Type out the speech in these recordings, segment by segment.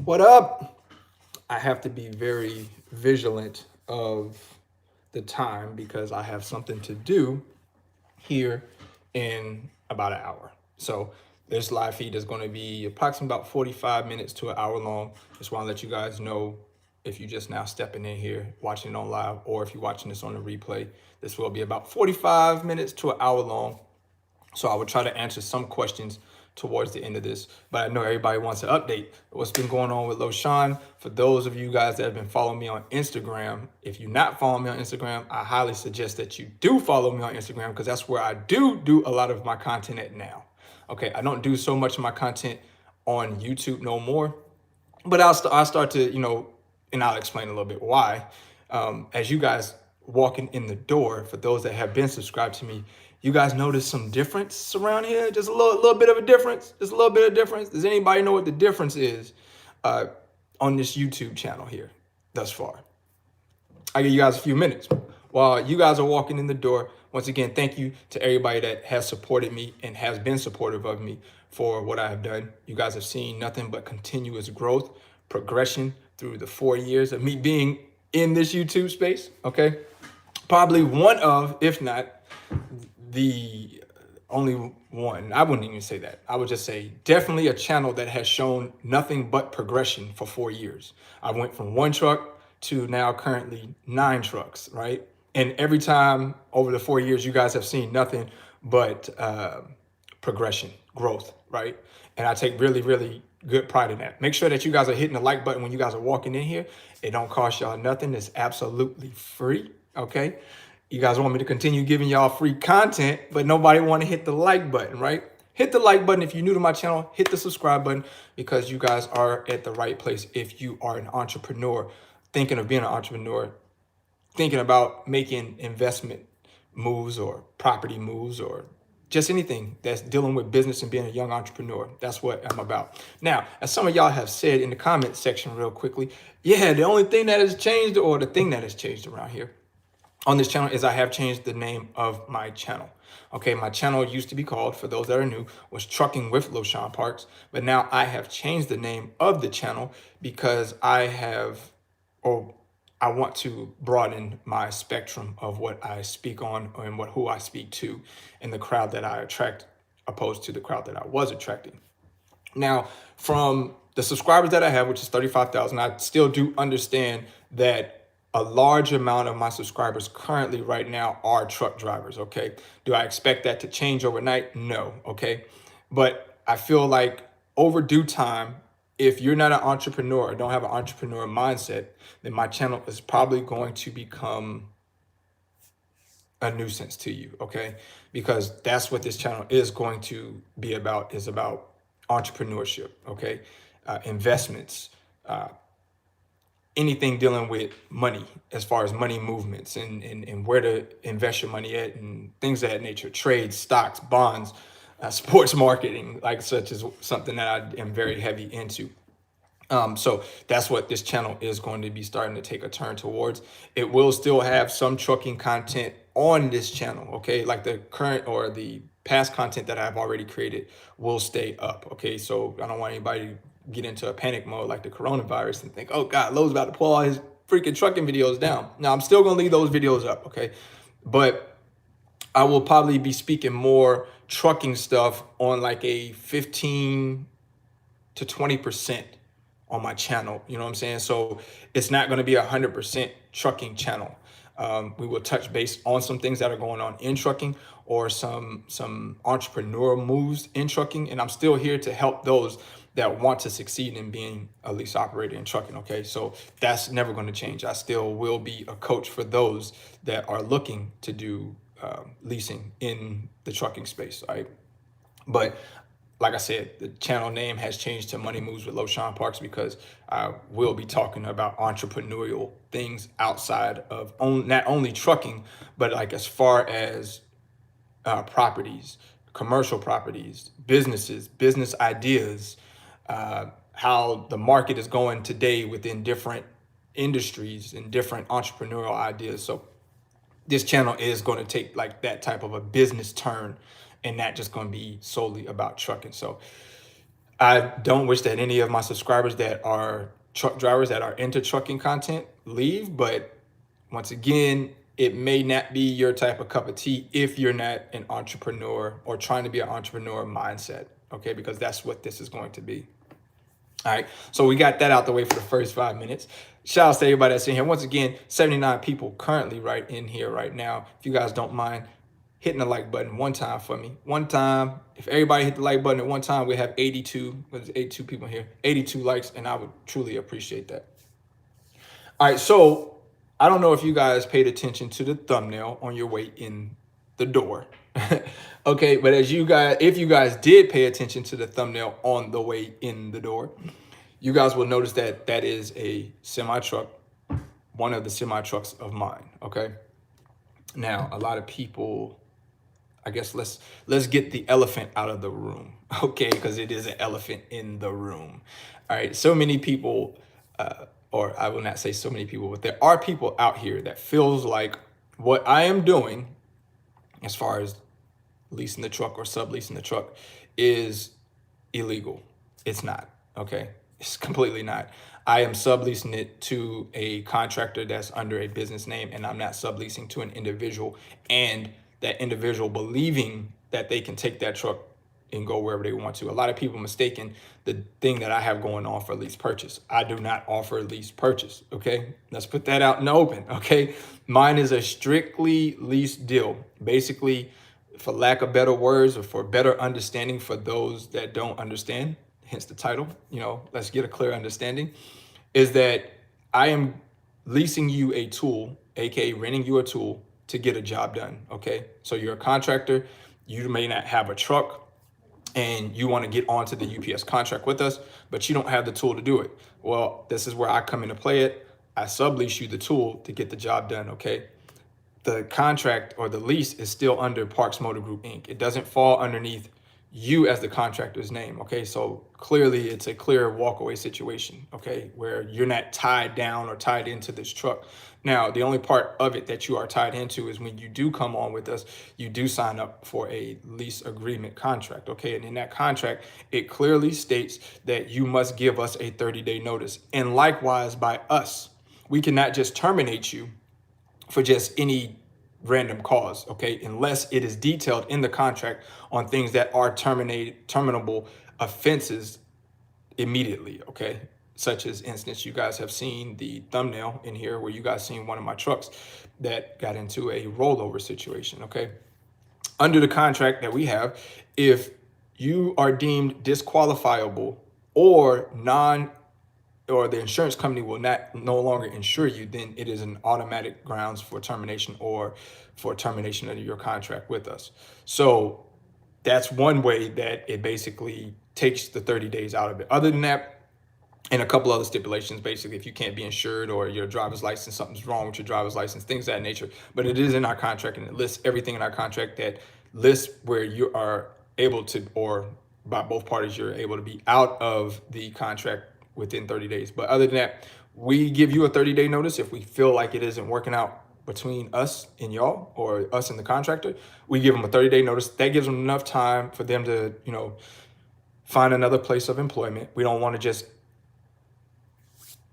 What up? I have to be very vigilant of the time because I have something to do here in about an hour. So this live feed is going to be approximately about 45 minutes to an hour long. Just want to let you guys know if you're just now stepping in here, watching it on live, or if you're watching this on the replay, this will be about 45 minutes to an hour long. So I will try to answer some questions towards the end of this, but I know everybody wants an update. What's been going on with Loshawn? For those of you guys that have been following me on Instagram, if you're not following me on Instagram, I highly suggest that you do follow me on Instagram because that's where I do a lot of my content at now. Okay, I don't do so much of my content on YouTube no more, but I'll start to, and I'll explain a little bit why. As you guys walking in the door, for those that have been subscribed to me, you guys notice some difference around here? Just a little bit of a difference. Just a little bit of difference. Does anybody know what the difference is uh, on this YouTube channel here thus far? I give you guys a few minutes. While you guys are walking in the door, once again, thank you to everybody that has supported me and has been supportive of me for what I have done. You guys have seen nothing but continuous growth, progression through the 4 years of me being in this YouTube space, okay? Probably one of, if not the only one. I wouldn't even say that. I would just say definitely a channel that has shown nothing but progression for 4 years. I went from 1 truck to now currently 9 trucks, right? And every time over the 4 years, you guys have seen nothing but progression, growth, right? And I take really, really good pride in that. Make sure that you guys are hitting the like button when you guys are walking in here. It don't cost y'all nothing. It's absolutely free, okay? You guys want me to continue giving y'all free content, but nobody want to hit the like button, right? Hit the like button if you're new to my channel. Hit the subscribe button because you guys are at the right place if you are an entrepreneur, thinking of being an entrepreneur, thinking about making investment moves or property moves or just anything that's dealing with business and being a young entrepreneur. That's what I'm about. Now, as some of y'all have said in the comment section real quickly, yeah, the only thing that has changed or the thing that has changed around here on this channel is I have changed the name of my channel. Okay, my channel used to be called, for those that are new, was Trucking with Loshawnparks, but now I have changed the name of the channel because I want to broaden my spectrum of what I speak on and who I speak to and the crowd that I attract opposed to the crowd that I was attracting. Now, from the subscribers that I have, which is 35,000, I still do understand that a large amount of my subscribers currently right now are truck drivers, okay? Do I expect that to change overnight? No, okay? But I feel like over due time, if you're not an entrepreneur or don't have an entrepreneur mindset, then my channel is probably going to become a nuisance to you, okay? Because that's what this channel is going to be about, is about entrepreneurship, okay? Investments, anything dealing with money, as far as money movements and where to invest your money at and things of that nature, trades, stocks, bonds, sports marketing, like such is something that I am very heavy into. So that's what this channel is going to be starting to take a turn towards. It will still have some trucking content on this channel, okay? Like the current or the past content that I've already created will stay up, okay? So I don't want anybody to get into a panic mode like the coronavirus and think, oh God, Lowe's about to pull all his freaking trucking videos down. Now I'm still gonna leave those videos up, okay? But I will probably be speaking more trucking stuff on like a 15 to 20% on my channel. You know what I'm saying? So it's not going to be 100% trucking channel. We will touch base on some things that are going on in trucking or some entrepreneurial moves in trucking. And I'm still here to help those that want to succeed in being a lease operator in trucking. Okay, so that's never going to change. I still will be a coach for those that are looking to do leasing in the trucking space. Right. But like I said, the channel name has changed to Money Moves with Loshawnparks because I will be talking about entrepreneurial things outside of not only trucking, but like as far as properties, commercial properties, businesses, business ideas, how the market is going today within different industries and different entrepreneurial ideas. So this channel is going to take like that type of a business turn and not just going to be solely about trucking. So I don't wish that any of my subscribers that are truck drivers that are into trucking content leave, but once again, it may not be your type of cup of tea if you're not an entrepreneur or trying to be an entrepreneur mindset, okay? Because that's what this is going to be. All right, so we got that out the way for the first 5 minutes. Shout out to everybody that's in here. Once again, 79 people currently right in here right now. If you guys don't mind hitting the like button one time for me. One time. If everybody hit the like button at one time, we have 82 people here, 82 likes, and I would truly appreciate that. All right, so I don't know if you guys paid attention to the thumbnail on your way in the door. Okay, but if you guys did pay attention to the thumbnail on the way in the door, you guys will notice that that is a semi truck, one of the semi trucks of mine. Okay, now a lot of people, I guess let's get the elephant out of the room, okay? Because it is an elephant in the room. All right, so many people, or I will not say so many people, but there are people out here that feels like what I am doing, as far as leasing the truck or subleasing the truck, is illegal. It's not, okay? It's completely not. I am subleasing it to a contractor that's under a business name, and I'm not subleasing to an individual, and that individual believing that they can take that truck and go wherever they want to. A lot of people mistaken the thing that I have going on for lease purchase. I do not offer lease purchase, okay? Let's put that out in the open, okay? Mine is a strictly lease deal. Basically, for lack of better words or for better understanding for those that don't understand, hence the title, let's get a clear understanding, is that I am leasing you a tool, aka renting you a tool to get a job done, okay? So you're a contractor, you may not have a truck, and you want to get onto the UPS contract with us, but you don't have the tool to do it. Well, this is where I come into play it. I sublease you the tool to get the job done, okay? The contract or the lease is still under Parks Motor Group, Inc. It doesn't fall underneath you as the contractor's name, okay? So clearly it's a clear walkaway situation, okay? Where you're not tied down or tied into this truck. Now, the only part of it that you are tied into is when you do come on with us, you do sign up for a lease agreement contract, okay? And in that contract, it clearly states that you must give us a 30-day notice. And likewise by us, we cannot just terminate you for just any random cause, okay? Unless it is detailed in the contract on things that are terminable offenses immediately, okay? Such as instance, you guys have seen the thumbnail in here where you guys seen one of my trucks that got into a rollover situation, okay? Under the contract that we have, if you are deemed disqualifiable or the insurance company will no longer insure you, then it is an automatic grounds for termination or for termination of your contract with us. So that's one way that it basically takes the 30 days out of it. Other than that, and a couple other stipulations, basically, if you can't be insured or your driver's license, something's wrong with your driver's license, things of that nature. But it is in our contract, and it lists everything in our contract that lists where you are able to, or by both parties, you're able to be out of the contract within 30 days. But other than that, we give you a 30-day notice if we feel like it isn't working out between us and y'all, or us and the contractor. We give them a 30-day notice. That gives them enough time for them to, find another place of employment. We don't want to just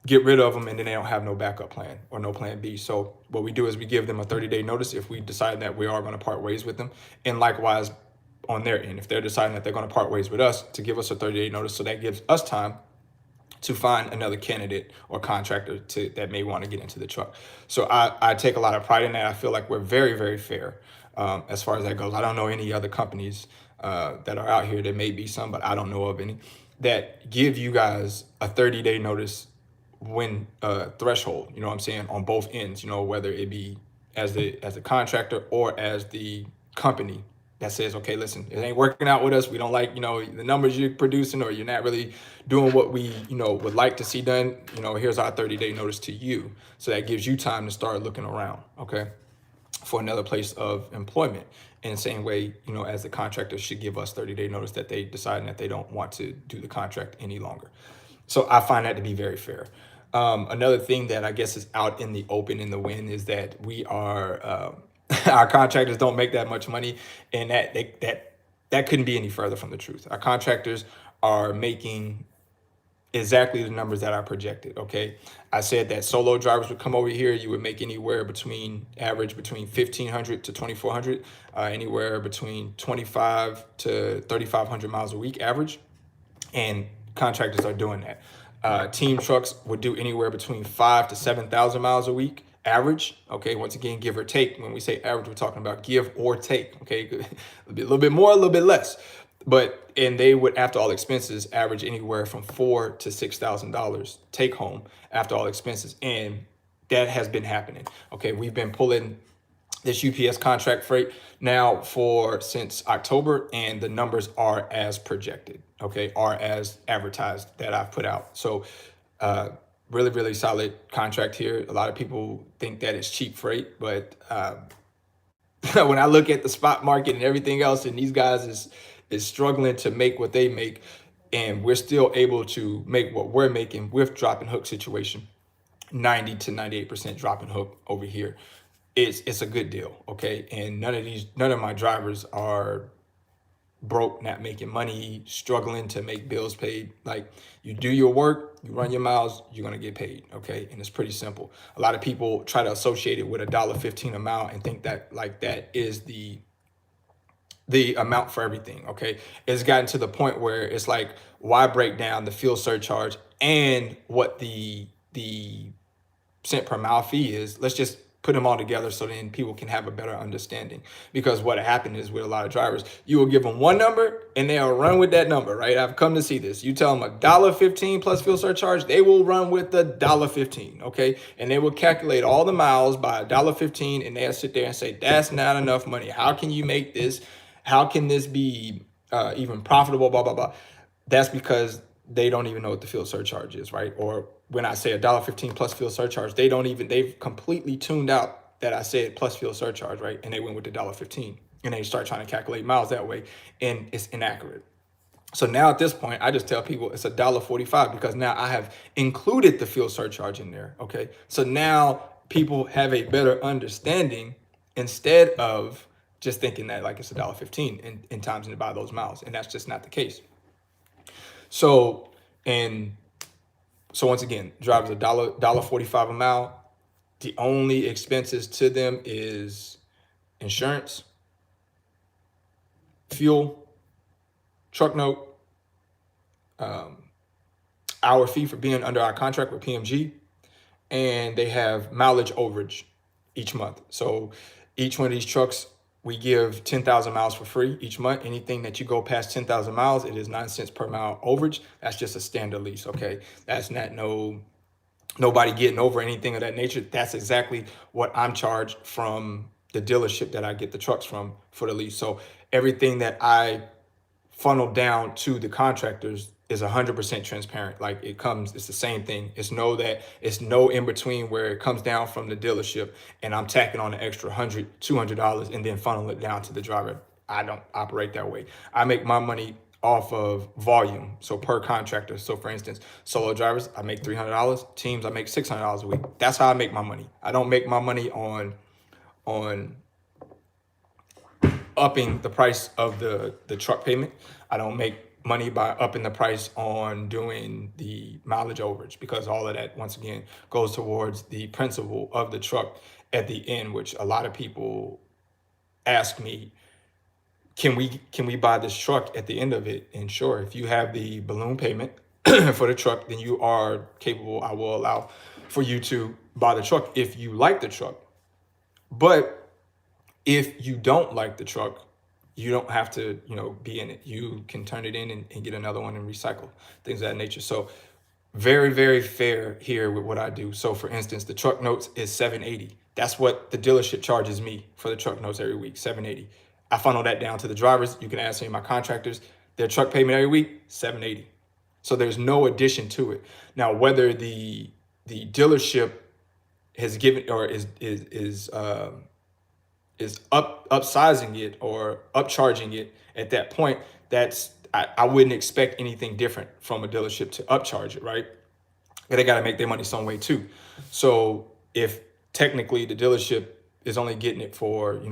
get rid of them and then they don't have no backup plan or no plan B. So what we do is we give them a 30-day notice if we decide that we are going to part ways with them. And likewise on their end, if they're deciding that they're going to part ways with us, to give us a 30-day notice. So that gives us time to find another candidate or contractor that may want to get into the truck. So I take a lot of pride in that. I feel like we're very, very fair as far as that goes. I don't know any other companies that are out here. There may be some, but I don't know of any that give you guys a 30-day notice when threshold, what I'm saying, on both ends, whether it be as the contractor or as the company that says, okay, listen, it ain't working out with us. We don't like, the numbers you're producing, or you're not really doing what we, would like to see done. Here's our 30-day notice to you. So that gives you time to start looking around, okay, for another place of employment. In the same way, as the contractor should give us 30-day notice that they decide that they don't want to do the contract any longer. So I find that to be very fair. Another thing that I guess is out in the open in the wind is that we are, our contractors don't make that much money, and that couldn't be any further from the truth. Our contractors are making exactly the numbers that I projected. Okay, I said that solo drivers would come over here. You would make anywhere between average between 1,500 to 2,400, anywhere between 25 to 3,500 miles a week average, and contractors are doing that. Team trucks would do anywhere between 5 to 7,000 miles a week average. Okay, once again, give or take. When we say average, we're talking about give or take. Okay, a little bit more, a little bit less. But and they would, after all expenses, average anywhere from $4,000 to $6,000 take home after all expenses, and that has been happening. Okay, we've been pulling this UPS contract freight now for since October, and the numbers are as projected. Okay, are as advertised that I've put out. So really, really solid contract here. A lot of people think that it's cheap freight, but when I look at the spot market and everything else, and these guys is struggling to make what they make, and we're still able to make what we're making with drop and hook situation, 90 to 98% drop and hook over here. It's a good deal, okay? And none of my drivers are broke, not making money, struggling to make bills paid. Like, you do your work, you run your miles, you're gonna get paid, okay? And it's pretty simple. A lot of people try to associate it with $1.15 a mile and think that like that is the amount for everything, okay? It's gotten to the point where it's like, why break down the fuel surcharge and what the cent per mile fee is? Let's just put them all together so then people can have a better understanding. Because what happened is with a lot of drivers, you will give them one number and they'll run with that number, right? I've come to see this. You tell them $1.15 plus fuel surcharge, they will run with the $1.15, okay? And they will calculate all the miles by $1.15, and they'll sit there and say, that's not enough money. How can you make this? How can this be even profitable, blah, blah, blah. That's because they don't even know what the fuel surcharge is, right? Or when I say $1.15 plus fuel surcharge, they've completely tuned out that I said plus fuel surcharge, right? And they went with the $1.15, and they start trying to calculate miles that way, and it's inaccurate. So now at this point, I just tell people it's $1.45 because now I have included the fuel surcharge in there, okay? So now people have a better understanding instead of just thinking that like it's $1.15 in times to buy those miles, and that's just not the case. So once again, drivers $1.45 a mile. The only expenses to them is insurance, fuel, truck note, our fee for being under our contract with PMG, and they have mileage overage each month. So each one of these trucks, we give 10,000 miles for free each month. Anything that you go past 10,000 miles, it is 9 cents per mile overage. That's just a standard lease, okay? That's not nobody getting over anything of that nature. That's exactly what I'm charged from the dealership that I get the trucks from for the lease. So everything that I funnel down to the contractors is 100% transparent. Like, it's the same thing. It's no in between where it comes down from the dealership and I'm tacking on an extra $100, $200 and then funnel it down to the driver. I don't operate that way. I make my money off of volume, so per contractor. So for instance, solo drivers, I make $300. Teams, I make $600 a week. That's how I make my money. I don't make my money on upping the price of the truck payment. I don't make money by upping the price on doing the mileage overage, because all of that, once again, goes towards the principle of the truck at the end, which a lot of people ask me, can we buy this truck at the end of it? And sure, if you have the balloon payment for the truck, then you are capable. I will allow for you to buy the truck if you like the truck. But if you don't like the truck, you don't have to, be in it. You can turn it in and get another one and recycle, things of that nature. So very, very fair here with what I do. So for instance, the truck notes is $780. That's what the dealership charges me for the truck notes every week, $780. I funnel that down to the drivers. You can ask any of my contractors, their truck payment every week, $780. So there's no addition to it. Now, whether the dealership has given or is upsizing it or upcharging it at that point, I wouldn't expect anything different from a dealership to upcharge it, right? But they got to make their money some way too. So if technically the dealership is only getting it for,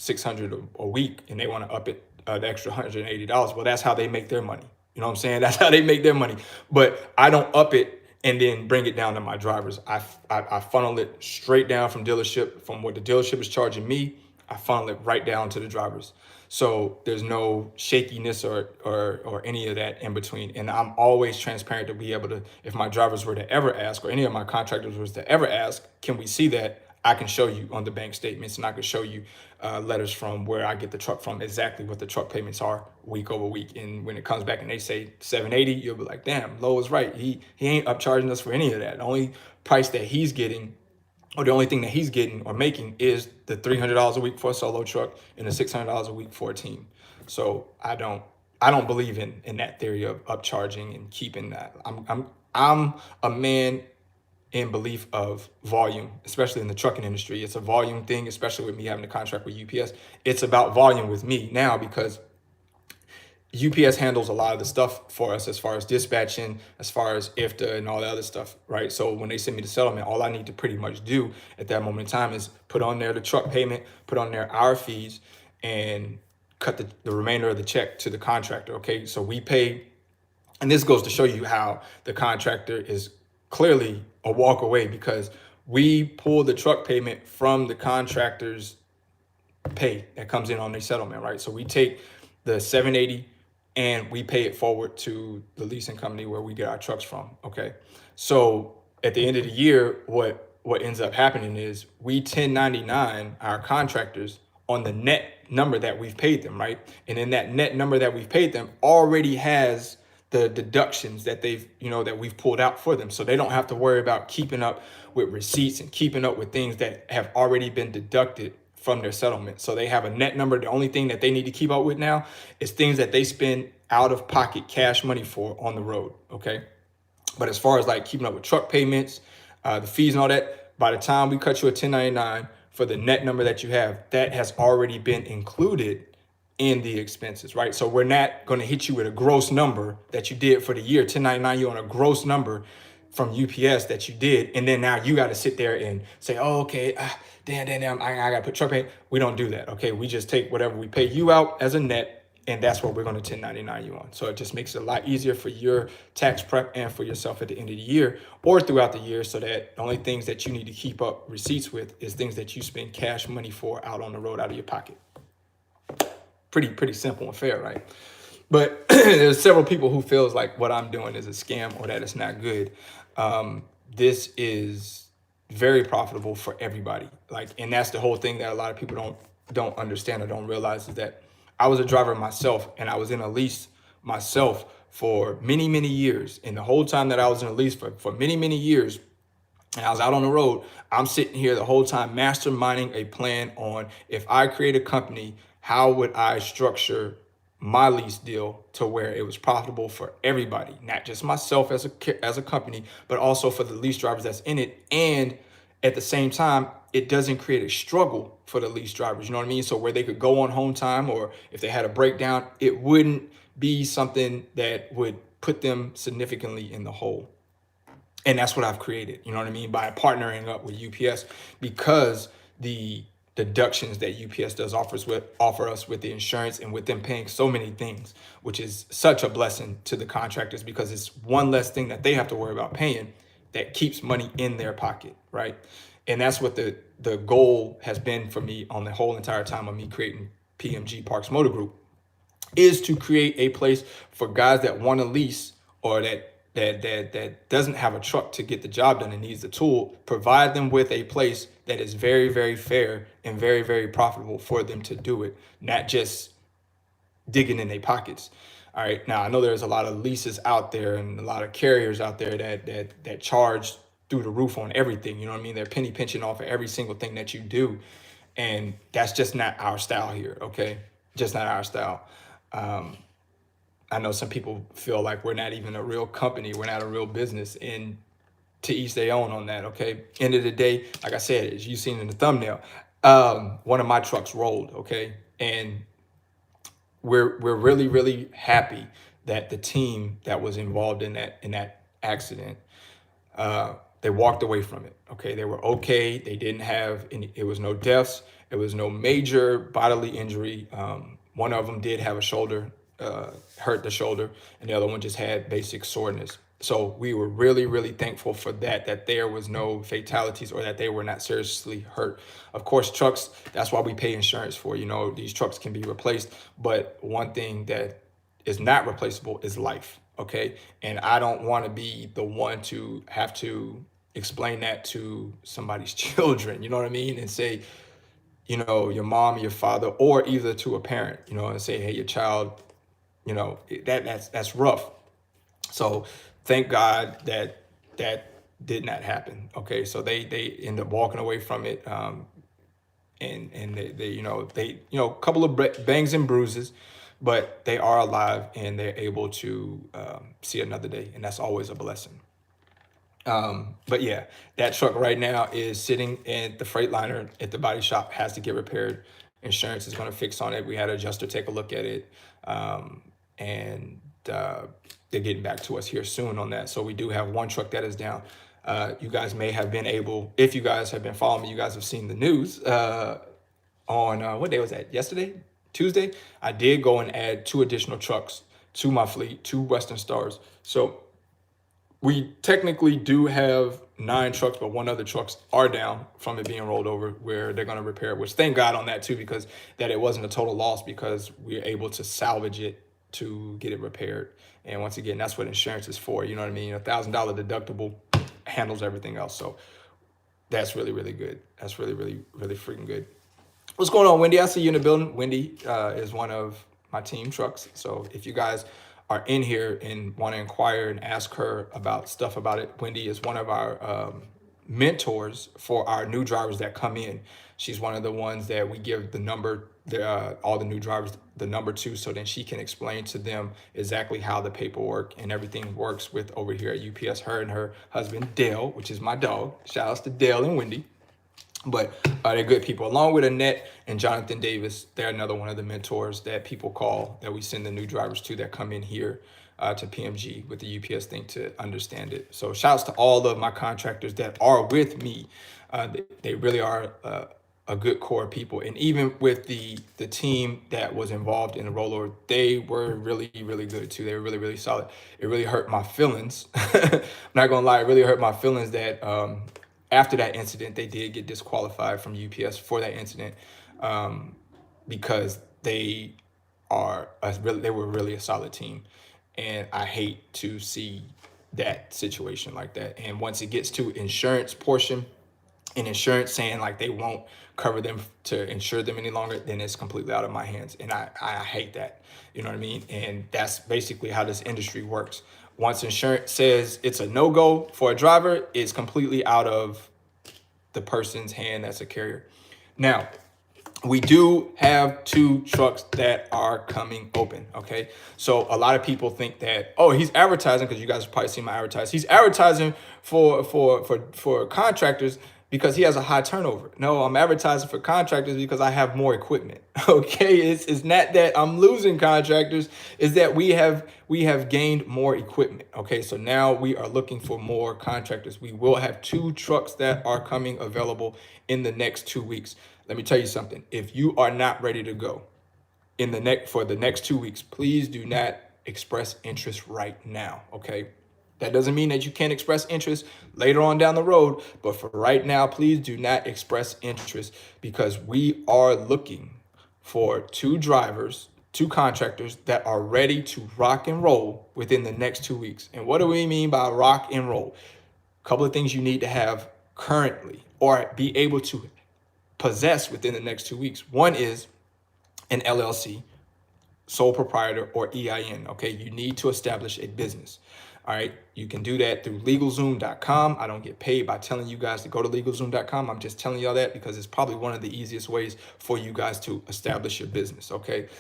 $600 a week and they want to up it the extra $180, well, that's how they make their money. You know what I'm saying? That's how they make their money. But I don't up it and then bring it down to my drivers. I funnel it straight down from dealership, from what the dealership is charging me. I funnel it right down to the drivers. So there's no shakiness or any of that in between. And I'm always transparent to be able to, if my drivers were to ever ask, or any of my contractors was to ever ask, can we see that? I can show you on the bank statements, and I can show you letters from where I get the truck from, exactly what the truck payments are week over week. And when it comes back and they say 780, you'll be like, damn, Lo is right. He ain't upcharging us for any of that. The only price that he's getting, or the only thing that he's getting or making, is the $300 a week for a solo truck and the $600 a week for a team. So I don't believe in that theory of upcharging and keeping that. I'm a man in belief of volume, especially in the trucking industry. It's a volume thing, especially with me having a contract with UPS. It's about volume with me now, because UPS handles a lot of the stuff for us as far as dispatching, as far as IFTA and all the other stuff, right? So when they send me the settlement, all I need to pretty much do at that moment in time is put on there the truck payment, put on there our fees, and cut the remainder of the check to the contractor, okay? So we pay, and this goes to show you how the contractor is clearly a walk away, because we pull the truck payment from the contractor's pay that comes in on their settlement, right? So we take the 780 and we pay it forward to the leasing company where we get our trucks from, okay? So at the end of the year, what ends up happening is we 1099 our contractors on the net number that we've paid them, right? And in that net number that we've paid them already has the deductions that that we've pulled out for them. So they don't have to worry about keeping up with receipts and keeping up with things that have already been deducted from their settlement. So they have a net number. The only thing that they need to keep up with now is things that they spend out of pocket cash money for on the road, okay? But as far as like keeping up with truck payments, the fees and all that, by the time we cut you a 1099 for the net number that you have, that has already been included in the expenses, right? So we're not going to hit you with a gross number that you did for the year. 1099, you're on a gross number from UPS that you did, and then now you got to sit there and say, oh, okay, damn, I got to put truck pay. We don't do that, okay? We just take whatever we pay you out as a net, and that's what we're going to 1099 you on. So it just makes it a lot easier for your tax prep and for yourself at the end of the year or throughout the year, so that the only things that you need to keep up receipts with is things that you spend cash money for out on the road out of your pocket. Pretty simple and fair, right? But there's several people who feels like what I'm doing is a scam or that it's not good. This is very profitable for everybody. Like, and that's the whole thing that a lot of people don't understand or don't realize, is that I was a driver myself, and I was in a lease myself for many years. And the whole time that I was in a lease for many years, and I was out on the road, I'm sitting here the whole time masterminding a plan on, if I create a company, how would I structure my lease deal to where it was profitable for everybody, not just myself as a company, but also for the lease drivers that's in it. And at the same time, it doesn't create a struggle for the lease drivers, you know what I mean? So where they could go on home time, or if they had a breakdown, it wouldn't be something that would put them significantly in the hole. And that's what I've created, you know what I mean, by partnering up with UPS, because the deductions that UPS does offer us with the insurance, and with them paying so many things, which is such a blessing to the contractors, because it's one less thing that they have to worry about paying that keeps money in their pocket, right? And that's what the goal has been for me on the whole entire time of me creating PMG Parks Motor Group, is to create a place for guys that want to lease, or that doesn't have a truck to get the job done and needs the tool, provide them with a place that is very fair and very profitable for them to do it, not just digging in their pockets. All right, now I know there's a lot of leases out there and a lot of carriers out there that charge through the roof on everything, you know what I mean? They're penny pinching off of every single thing that you do, and that's just not our style here, okay? Just not our style. I know some people feel like we're not even a real company, we're not a real business, and to each their own on that, okay? End of the day, like I said, as you've seen in the thumbnail, one of my trucks rolled, okay? And we're really happy that the team that was involved in that accident, they walked away from it, okay? They were okay. They didn't have any, it was no deaths. It was no major bodily injury. One of them did have a shoulder hurt the shoulder, and the other one just had basic soreness. So we were really, really thankful for that there was no fatalities or that they were not seriously hurt. Of course, trucks, that's why we pay insurance for, these trucks can be replaced. But one thing that is not replaceable is life. Okay. And I don't want to be the one to have to explain that to somebody's children, you know what I mean? And say, your mom, your father, or either to a parent, and say, hey, your child, that's rough. So thank God that did not happen. Okay, so they end up walking away from it, and they a couple of bangs and bruises, but they are alive and they're able to see another day, and that's always a blessing. But yeah, that truck right now is sitting at the Freightliner at the body shop, has to get repaired. Insurance is going to fix on it. We had an adjuster take a look at it, and they're getting back to us here soon on that. So we do have one truck that is down. You guys may have been able, if you guys have been following me, you guys have seen the news on what day was that? Yesterday, Tuesday. I did go and add 2 additional trucks to my fleet, 2 Western Stars. So we technically do have 9 trucks, but 1 other trucks are down from it being rolled over, where they're going to repair it, which thank God on that too, because that it wasn't a total loss, because we're able to salvage it to get it repaired. And once again, that's what insurance is for. You know what I mean? $1,000 deductible handles everything else. So that's really, really good. That's really, really, really freaking good. What's going on, Wendy? I see you in the building. Wendy is one of my team trucks. So if you guys are in here and want to inquire and ask her about stuff about it, Wendy is one of our mentors for our new drivers that come in. She's one of the ones that we give the number, all the new drivers, the number to, so then she can explain to them exactly how the paperwork and everything works with over here at UPS. Her and her husband, Dale, which is my dog. Shout outs to Dale and Wendy. But they're good people. Along with Annette and Jonathan Davis, they're another one of the mentors that people call, that we send the new drivers to, that come in here to PMG with the UPS thing to understand it. So shouts to all of my contractors that are with me. They really are a good core of people. And even with the team that was involved in the rollover, they were really, really good too. They were really, really solid. It really hurt my feelings. I'm not gonna lie, it really hurt my feelings that after that incident, they did get disqualified from UPS for that incident, because they were really a solid team. And I hate to see that situation like that. And once it gets to insurance portion, and insurance saying like they won't cover them to insure them any longer, then it's completely out of my hands. And I hate that, you know what I mean? And that's basically how this industry works. Once insurance says it's a no-go for a driver, it's completely out of the person's hand that's a carrier. Now, we do have 2 trucks that are coming open, okay? So a lot of people think that, oh, he's advertising, because you guys have probably seen my advertise. He's advertising for contractors because he has a high turnover. No, I'm advertising for contractors because I have more equipment. Okay, it's not that I'm losing contractors, is that we have gained more equipment. Okay, so now we are looking for more contractors. We will have 2 trucks that are coming available in the next 2 weeks. Let me tell you something. If you are not ready to go for the next 2 weeks, please do not express interest right now. Okay. That doesn't mean that you can't express interest later on down the road, but for right now, please do not express interest, because we are looking for 2 drivers, 2 contractors that are ready to rock and roll within the next 2 weeks. And what do we mean by rock and roll? A couple of things you need to have currently, or be able to possess within the next 2 weeks. One is an LLC, sole proprietor, or EIN. Okay, you need to establish a business. All right, you can do that through LegalZoom.com. I don't get paid by telling you guys to go to LegalZoom.com. I'm just telling y'all that because it's probably one of the easiest ways for you guys to establish your business. Okay, it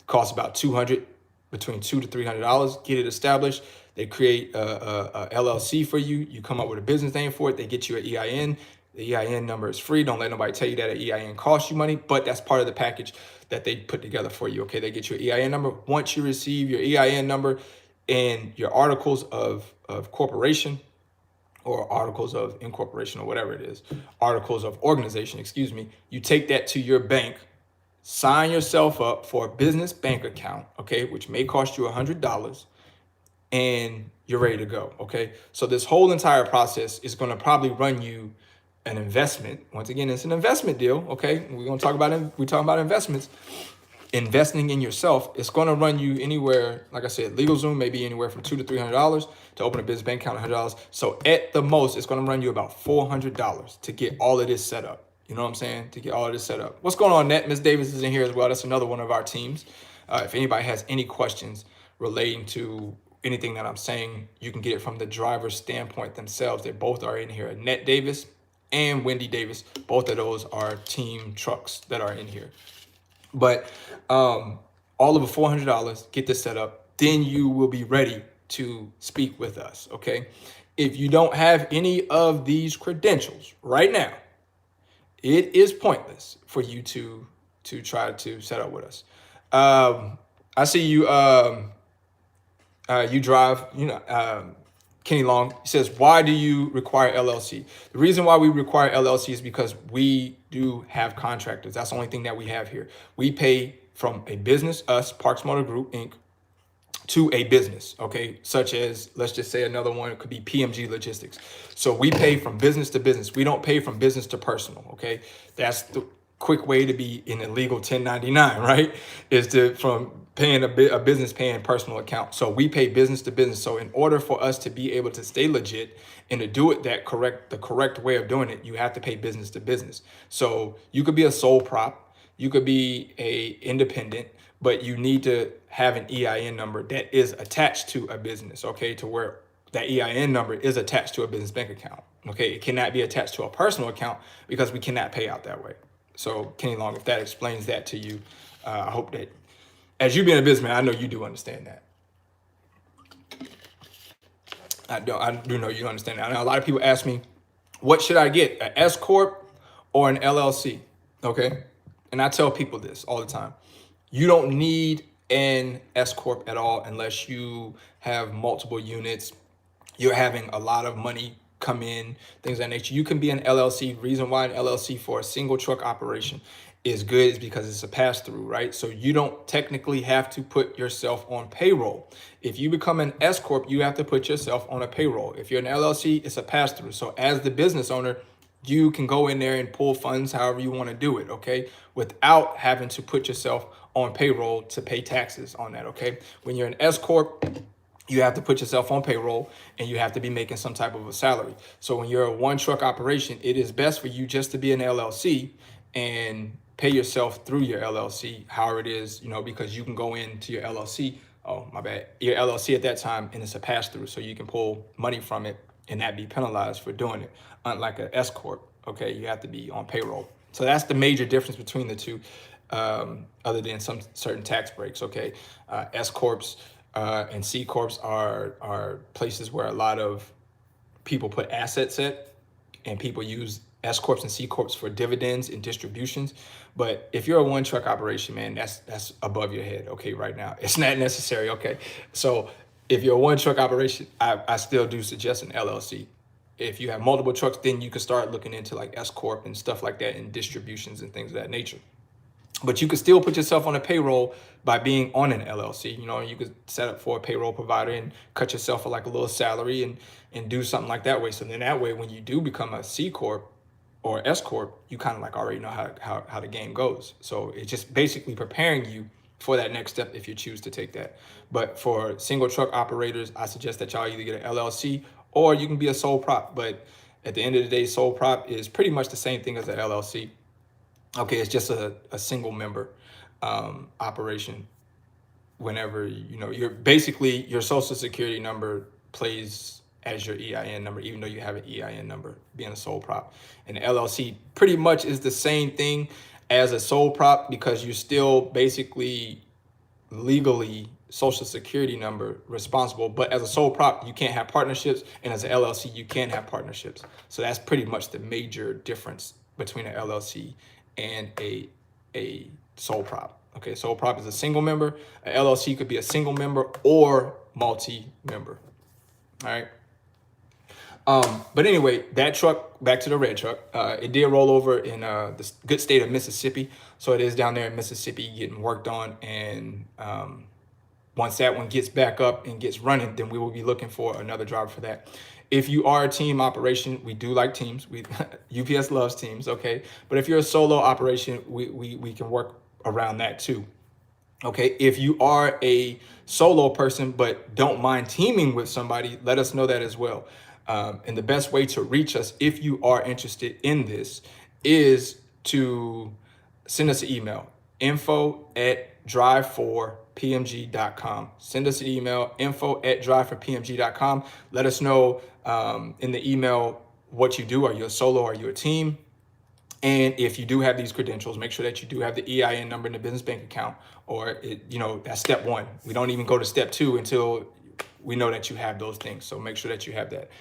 costs about between $200 to $300. Get it established. They create a LLC for you. You come up with a business name for it. They get you an EIN. The EIN number is free. Don't let nobody tell you that an EIN costs you money, but that's part of the package that they put together for you. Okay, they get you an EIN number. Once you receive your EIN number and your articles of corporation, or articles of incorporation, or whatever it is, articles of organization, excuse me, you take that to your bank sign yourself up for a business bank account, okay, which may cost you $100, and you're ready to go, okay? So this whole entire process is going to probably run you an investment. Once again, it's an investment deal, okay? We're going to talk about it. We're talking about investments. Investing in yourself, it's going to run you anywhere, like I said, LegalZoom maybe anywhere from $200 to $300 to open a business bank account, $100. So at the most, it's going to run you about $400 to get all of this set up. You know what I'm saying? To get all of this set up. What's going on, Net? Ms. Davis is in here as well. That's another one of our teams. If anybody has any questions relating to anything that I'm saying, you can get it from the driver's standpoint themselves. They both are in here. Net Davis and Wendy Davis, both of those are team trucks that are in here. But all of the $400, get this set up, then you will be ready to speak with us, okay? If you don't have any of these credentials right now, it is pointless for you to try to set up with us. I see you, you drive, Kenny Long says, why do you require LLC? The reason why we require LLC is because we do have contractors. That's the only thing that we have here. We pay from a business, us, Parks Motor Group, Inc., to a business, okay? Such as, let's just say another one, it could be PMG Logistics. So we pay from business to business. We don't pay from business to personal, okay? That's the quick way to be in a legal 1099, right? Is from paying a business paying personal account. So we pay business to business. So in order for us to be able to stay legit and to do it the correct way of doing it, you have to pay business to business. So you could be a sole prop, you could be a independent, but you need to have an EIN number that is attached to a business, okay? To where that EIN number is attached to a business bank account, okay? It cannot be attached to a personal account because we cannot pay out that way. So Kenny Long, if that explains that to you, I hope that as you being a businessman, I know you do understand that. I do know you understand that. I know a lot of people ask me, what should I get, an SCorp or an LLC? Okay. And I tell people this all the time. You don't need an SCorp at all unless you have multiple units. You're having a lot of money come in, things of that nature. You can be an LLC. Reason why an LLC for a single truck operation is good is because it's a pass-through, right? So you don't technically have to put yourself on payroll. If you become an S-Corp, you have to put yourself on a payroll. If you're an LLC, it's a pass-through. So as the business owner, you can go in there and pull funds however you want to do it, okay? Without having to put yourself on payroll to pay taxes on that, okay? When you're an S-Corp, you have to put yourself on payroll and you have to be making some type of a salary. So when you're a one truck operation, it is best for you just to be an LLC and pay yourself through your LLC, however it is, because you can go into your LLC, your LLC at that time, and it's a pass through. So you can pull money from it and not be penalized for doing it. Unlike an S-Corp, okay, you have to be on payroll. So that's the major difference between the two, other than some certain tax breaks, okay? S-Corps and C-Corps are places where a lot of people put assets at, and people use S-Corps and C-Corps for dividends and distributions. But if you're a one truck operation, man, that's above your head, okay, right now. It's not necessary, okay? So if you're a one truck operation, I still do suggest an LLC. If you have multiple trucks, then you can start looking into like S-Corp and stuff like that and distributions and things of that nature. But you could still put yourself on a payroll by being on an LLC. You could set up for a payroll provider and cut yourself for like a little salary and do something like that way. So then that way, when you do become a C-Corp or S-Corp, you kind of like already know how the game goes. So it's just basically preparing you for that next step if you choose to take that. But for single truck operators, I suggest that y'all either get an LLC or you can be a sole prop. But at the end of the day, sole prop is pretty much the same thing as an LLC. Okay, it's just a single member operation. Whenever, your social security number plays as your EIN number, even though you have an EIN number, being a sole prop. And the LLC pretty much is the same thing as a sole prop because you're still basically legally social security number responsible. But as a sole prop, you can't have partnerships. And as an LLC, you can have partnerships. So that's pretty much the major difference between an LLC and a sole prop. Okay, sole prop is a single member. An LLC could be a single member or multi-member. All right. But anyway, that truck, back to the red truck, it did roll over in the good state of Mississippi. So it is down there in Mississippi getting worked on. And once that one gets back up and gets running, then we will be looking for another driver for that. If you are a team operation, we do like teams. We UPS loves teams, okay? But if you're a solo operation, we can work around that too. Okay, if you are a solo person but don't mind teaming with somebody, let us know that as well. And the best way to reach us if you are interested in this is to send us an email, info@drive4pmg.com. Send us an email, info@drive4pmg.com. Let us know in the email what you do. Are you a solo? Are you a team? And if you do have these credentials, make sure that you do have the EIN number in the business bank account, or that's step one. We don't even go to step two until we know that you have those things. So make sure that you have that.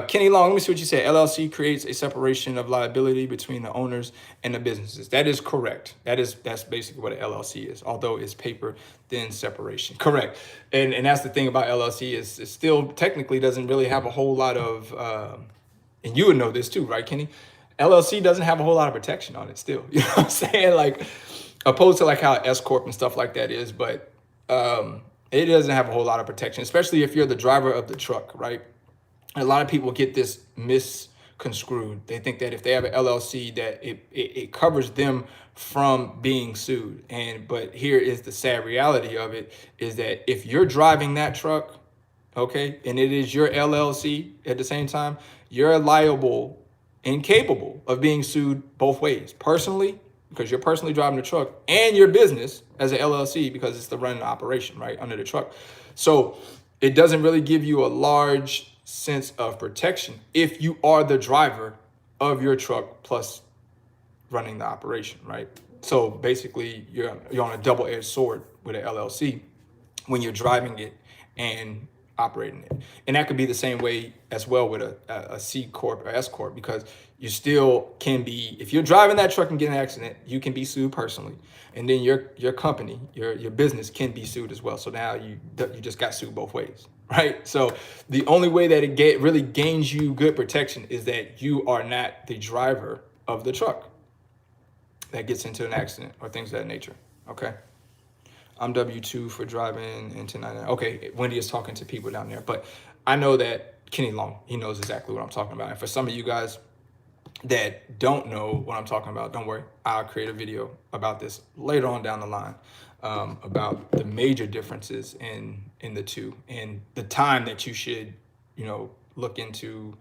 Kenny Long, let me see what you said. LLC creates a separation of liability between the owners and the businesses. That is correct. That's basically what an LLC is. Although it's paper, then separation. Correct. And that's the thing about LLC is it still technically doesn't really have a whole lot of, and you would know this too, right, Kenny? LLC doesn't have a whole lot of protection on it still. You know what I'm saying? Like, opposed to like how SCorp and stuff like that is, but it doesn't have a whole lot of protection, especially if you're the driver of the truck, right? A lot of people get this misconstrued. They think that if they have an LLC that it covers them from being sued. But here is the sad reality of it is that if you're driving that truck, okay, and it is your LLC at the same time, you're liable and capable of being sued both ways, personally, because you're personally driving the truck, and your business as an LLC because it's the running operation, right, under the truck. So it doesn't really give you a large sense of protection if you are the driver of your truck plus running the operation, right? So basically you're on a double-edged sword with an LLC when you're driving it and operating it. And that could be the same way as well with a C Corp or S Corp, because you still can be, if you're driving that truck and get in an accident, you can be sued personally. And then your company, your business can be sued as well. So now you just got sued both ways, right? So the only way that it really gains you good protection is that you are not the driver of the truck that gets into an accident or things of that nature, okay? I'm W-2 for driving in 1099. Okay, Wendy is talking to people down there, but I know that Kenny Long, he knows exactly what I'm talking about. And for some of you guys that don't know what I'm talking about, don't worry. I'll create a video about this later on down the line, about the major differences in the two and the time that you should, look into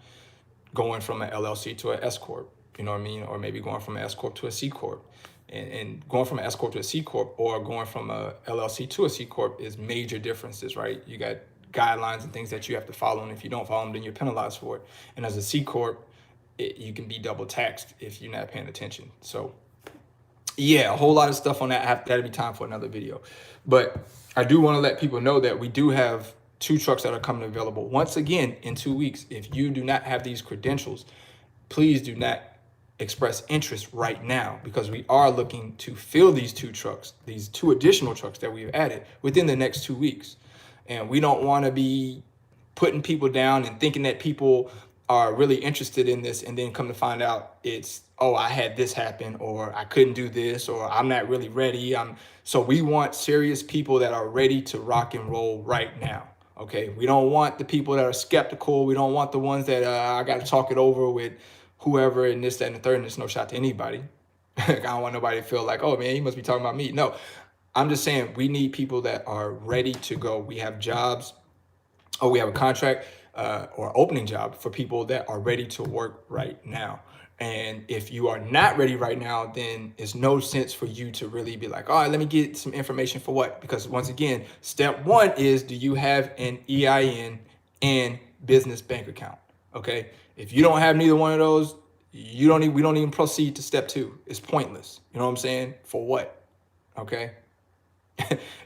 going from an LLC to an S Corp, you know what I mean? Or maybe going from an S Corp to a C Corp. And going from an S Corp to a C Corp or going from a LLC to a C Corp is major differences, right? You got guidelines and things that you have to follow. And if you don't follow them, then you're penalized for it. And as a C Corp, you can be double taxed if you're not paying attention. So yeah, a whole lot of stuff on that. That'll be time for another video. But I do want to let people know that we do have 2 trucks that are coming available. Once again, in 2 weeks, if you do not have these credentials, please do not express interest right now, because we are looking to fill these 2 trucks, these 2 additional trucks that we've added within the next 2 weeks. And we don't want to be putting people down and thinking that people are really interested in this and then come to find out it's, oh, I had this happen, or I couldn't do this, or I'm not really ready. So we want serious people that are ready to rock and roll right now. Okay, we don't want the people that are skeptical. We don't want the ones that I got to talk it over with whoever and this, that, and the third, and it's no shot to anybody. I don't want nobody to feel like, oh man, he must be talking about me. No, I'm just saying we need people that are ready to go. We have jobs, or we have a contract or opening job for people that are ready to work right now. And if you are not ready right now, then it's no sense for you to really be like, all right, let me get some information for what? Because once again, step 1 is, do you have an EIN and business bank account? Okay. If you don't have neither one of those, we don't even proceed to step 2. It's pointless. You know what I'm saying? For what? Okay.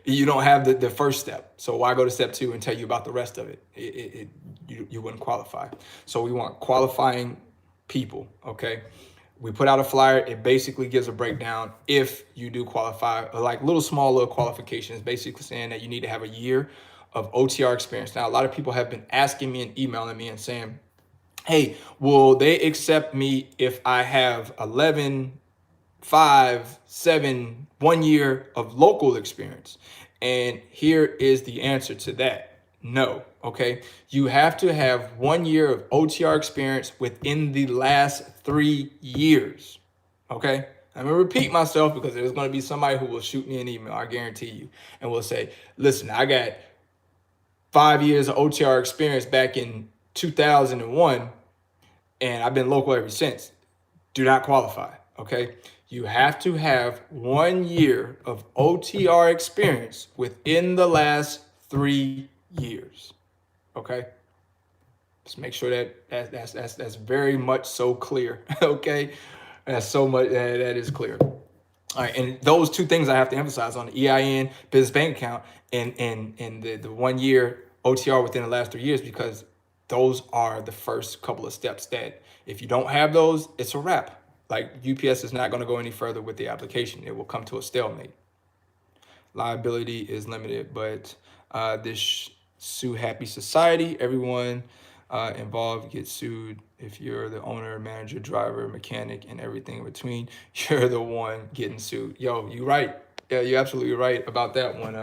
You don't have the first step. So why go to step 2 and tell you about the rest of it? You wouldn't qualify. So we want qualifying people. Okay. We put out a flyer. It basically gives a breakdown if you do qualify, like small little qualifications, basically saying that you need to have a year of OTR experience. Now, a lot of people have been asking me and emailing me and saying, hey, will they accept me if I have 11, 5, 7, 1 year of local experience? And here is the answer to that. No. Okay. You have to have 1 year of OTR experience within the last 3 years. Okay. I'm going to repeat myself because there's going to be somebody who will shoot me an email, I guarantee you, and will say, listen, I got 5 years of OTR experience back in 2001, and I've been local ever since. Do not qualify. Okay. You have to have 1 year of OTR experience within the last 3 years. Okay. Just make sure that's very much so clear. Okay. That's so much that is clear. All right, and those two things I have to emphasize on the EIN, business bank account, and the 1 year OTR within the last 3 years, because those are the first couple of steps that if you don't have those, it's a wrap. Like UPS is not going to go any further with the application. It will come to a stalemate. Liability is limited, but this sue happy society, everyone involved gets sued. If you're the owner, manager, driver, mechanic, and everything in between, you're the one getting sued. Yo, you right. Yeah, you're absolutely right about that one.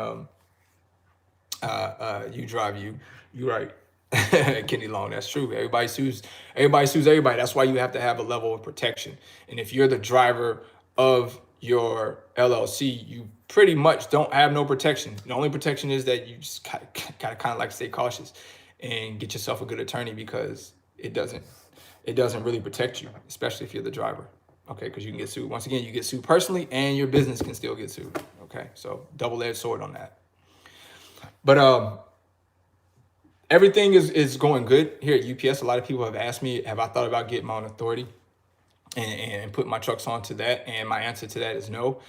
You right. Kenny Long, that's true. Everybody sues everybody. That's why you have to have a level of protection. And if you're the driver of your LLC, you pretty much don't have no protection. The only protection is that you just gotta kind of like stay cautious and get yourself a good attorney, because it doesn't really protect you, especially if you're the driver. Okay, because you can get sued. Once again, you get sued personally, and your business can still get sued. Okay, so double-edged sword on that. But everything is going good here at UPS. A lot of people have asked me, have I thought about getting my own authority and put my trucks onto that? And my answer to that is no.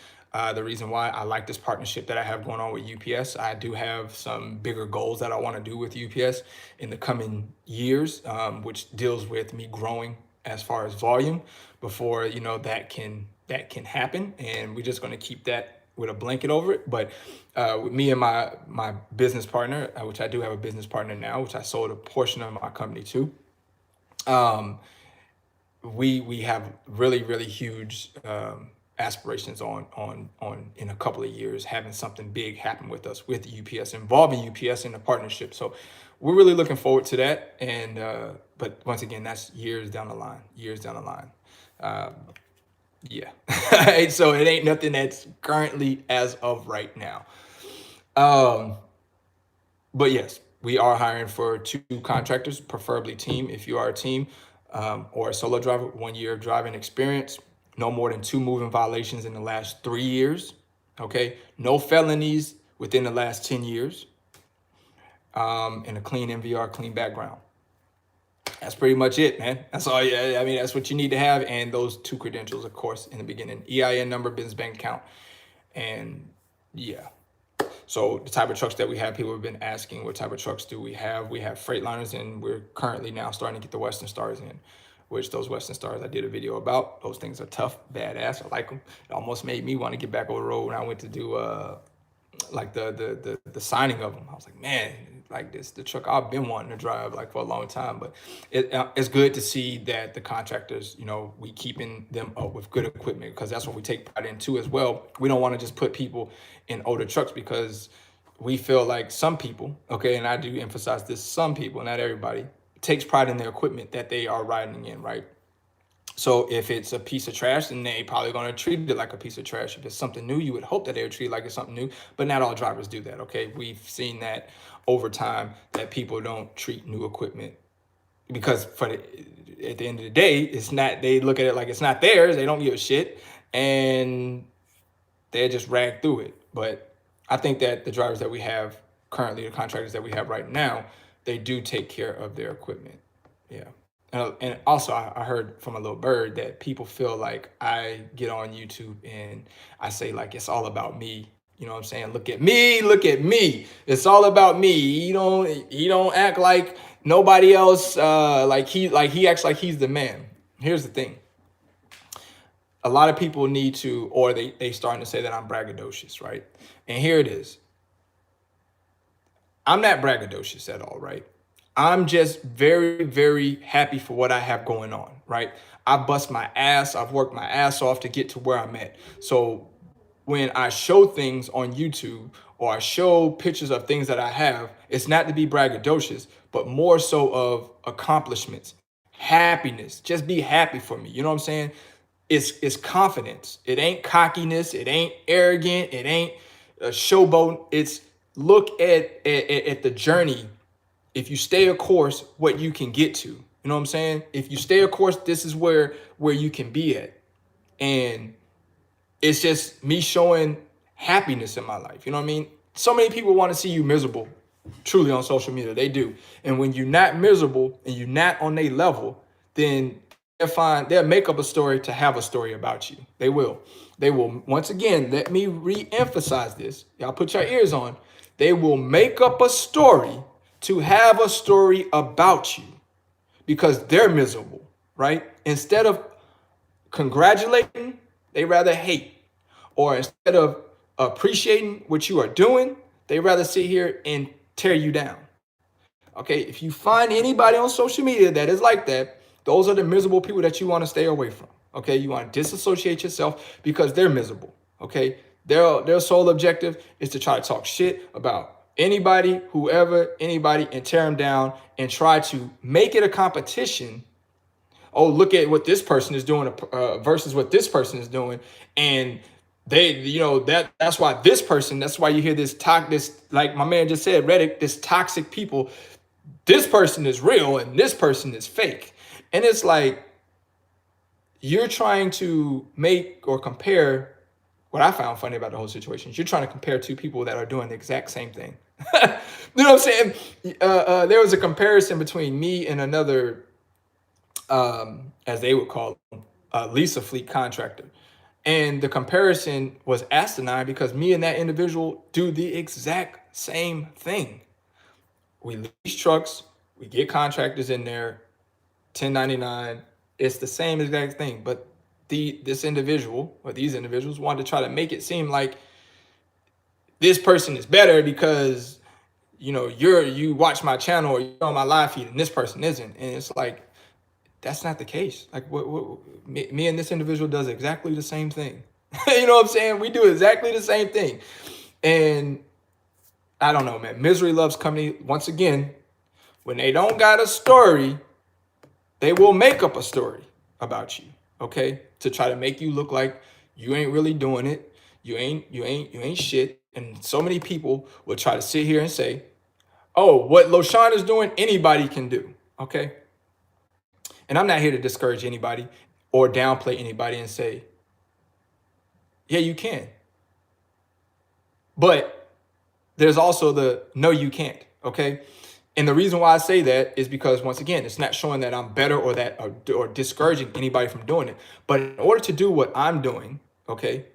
The reason why I like this partnership that I have going on with UPS, I do have some bigger goals that I want to do with UPS in the coming years, which deals with me growing as far as volume before that can happen. And we're just going to keep that with a blanket over it. But with me and my business partner, which I do have a business partner now, which I sold a portion of my company to, we have really huge aspirations on in a couple of years having something big happen with us, with UPS, involving UPS in a partnership. So we're really looking forward to that. And but once again, that's years down the line. Yeah. So it ain't nothing that's currently as of right now. But yes, we are hiring for 2 contractors, preferably team. If you are a team or a solo driver, 1 year of driving experience, no more than 2 moving violations in the last 3 years. Okay, no felonies within the last 10 years, and a clean MVR, clean background. That's pretty much it, man. That's all. I mean, that's what you need to have, and those 2 credentials, of course, in the beginning: EIN number, business bank account, and yeah. So the type of trucks that we have, people have been asking, what type of trucks do we have? We have Freightliners, and we're currently now starting to get the Western Stars in, which those Western Stars I did a video about. Those things are tough, badass. I like them. It almost made me want to get back on the road when I went to do like the signing of them. I was like, man, like this, the truck I've been wanting to drive like for a long time. But it's good to see that the contractors, we keeping them up with good equipment, because that's what we take pride in too as well. We don't want to just put people in older trucks, because we feel like some people, okay, and I do emphasize this, some people, not everybody, takes pride in their equipment that they are riding in, right? So if it's a piece of trash, then they probably going to treat it like a piece of trash. If it's something new, you would hope that they would treat it like it's something new, but not all drivers do that, okay? We've seen that over time, that people don't treat new equipment, because at the end of the day, it's not, they look at it like it's not theirs. They don't give a shit, and they just rag through it. But I think that the drivers that we have currently, the contractors that we have right now, they do take care of their equipment. Yeah. And also, I heard from a little bird that people feel like I get on YouTube and I say like it's all about me. You know what I'm saying? Look at me, look at me. It's all about me. He don't act like nobody else. Like he acts like he's the man. Here's the thing. A lot of people need to, or they starting to say that I'm braggadocious, right? And here it is. I'm not braggadocious at all, right? I'm just very, very happy for what I have going on, right? I bust my ass. I've worked my ass off to get to where I'm at. So when I show things on YouTube or I show pictures of things that I have, it's not to be braggadocious, but more so of accomplishments, happiness. Just be happy for me. You know what I'm saying? It's confidence. It ain't cockiness. It ain't arrogant. It ain't a showboat. It's look at the journey. If you stay a course, what you can get to. You know what I'm saying? If you stay a course, this is where you can be at. And it's just me showing happiness in my life. You know what I mean? So many people want to see you miserable, truly, on social media. They do. And when you're not miserable and you're not on their level, then they'll make up a story to have a story about you. They will. They will, once again, let me re-emphasize this. Y'all put your ears on. They will make up a story to have a story about you because they're miserable, right? Instead of congratulating, they rather hate. Or instead of appreciating what you are doing, they rather sit here and tear you down. Okay, if you find anybody on social media that is like that, those are the miserable people that you want to stay away from. Okay, you want to disassociate yourself because they're miserable. Okay, their sole objective is to try to talk shit about anybody, whoever, anybody, and tear them down and try to make it a competition. Oh, look at what this person is doing versus what this person is doing, and that's why that's why you hear this like my man just said, Reddit, this toxic people. This person is real and this person is fake. And it's like you're trying to make or compare. What I found funny about the whole situation is you're trying to compare two people that are doing the exact same thing. You know what I'm saying? There was a comparison between me and another, as they would call them, Lisa Fleet contractor. And the comparison was asinine because me and that individual do the exact same thing. We lease trucks, we get contractors in there, 1099. It's the same exact thing. But this individual or these individuals wanted to try to make it seem like this person is better because you watch my channel or you're on my live feed and this person isn't. And it's like, that's not the case. Like me and this individual does exactly the same thing. You know what I'm saying? We do exactly the same thing. And I don't know, man. Misery loves company. Once again, when they don't got a story, they will make up a story about you, okay? To try to make you look like you ain't really doing it. You ain't shit. And so many people will try to sit here and say, oh, what Loshawn is doing, anybody can do, okay? And I'm not here to discourage anybody or downplay anybody and say, yeah, you can. But there's also the no, you can't, okay? And the reason why I say that is because, once again, it's not showing that I'm better or discouraging anybody from doing it. But in order to do what I'm doing, okay,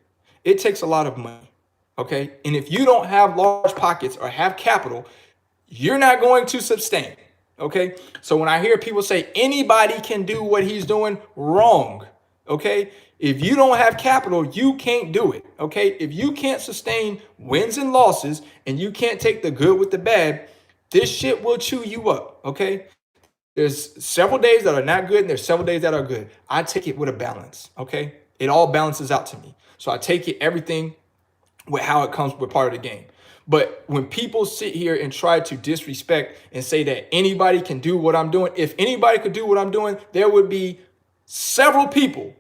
it takes a lot of money, okay? And if you don't have large pockets or have capital, you're not going to sustain, okay? So when I hear people say anybody can do what he's doing, wrong, okay? If you don't have capital, you can't do it, okay? If you can't sustain wins and losses and you can't take the good with the bad, this shit will chew you up, okay? There's several days that are not good and there's several days that are good. I take it with a balance, okay? It all balances out to me. So I take it everything with how it comes with part of the game. But when people sit here and try to disrespect and say that anybody can do what I'm doing, if anybody could do what I'm doing, there would be several people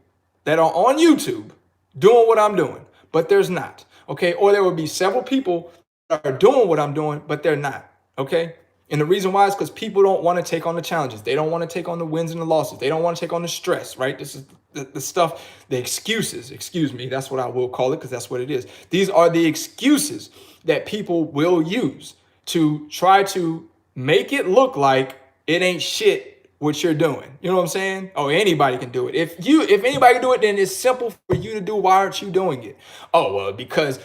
that are on YouTube doing what I'm doing, but there's not, okay? Or there would be several people that are doing what I'm doing, but they're not, okay? And the reason why is because people don't want to take on the challenges. They don't want to take on the wins and the losses. They don't want to take on the stress, right? This is the stuff, the excuses, excuse me. That's what I will call it because that's what it is. These are the excuses that people will use to try to make it look like it ain't shit what you're doing. You know what I'm saying? Oh, anybody can do it. If anybody can do it, then it's simple for you to do. Why aren't you doing it? Oh, well, because,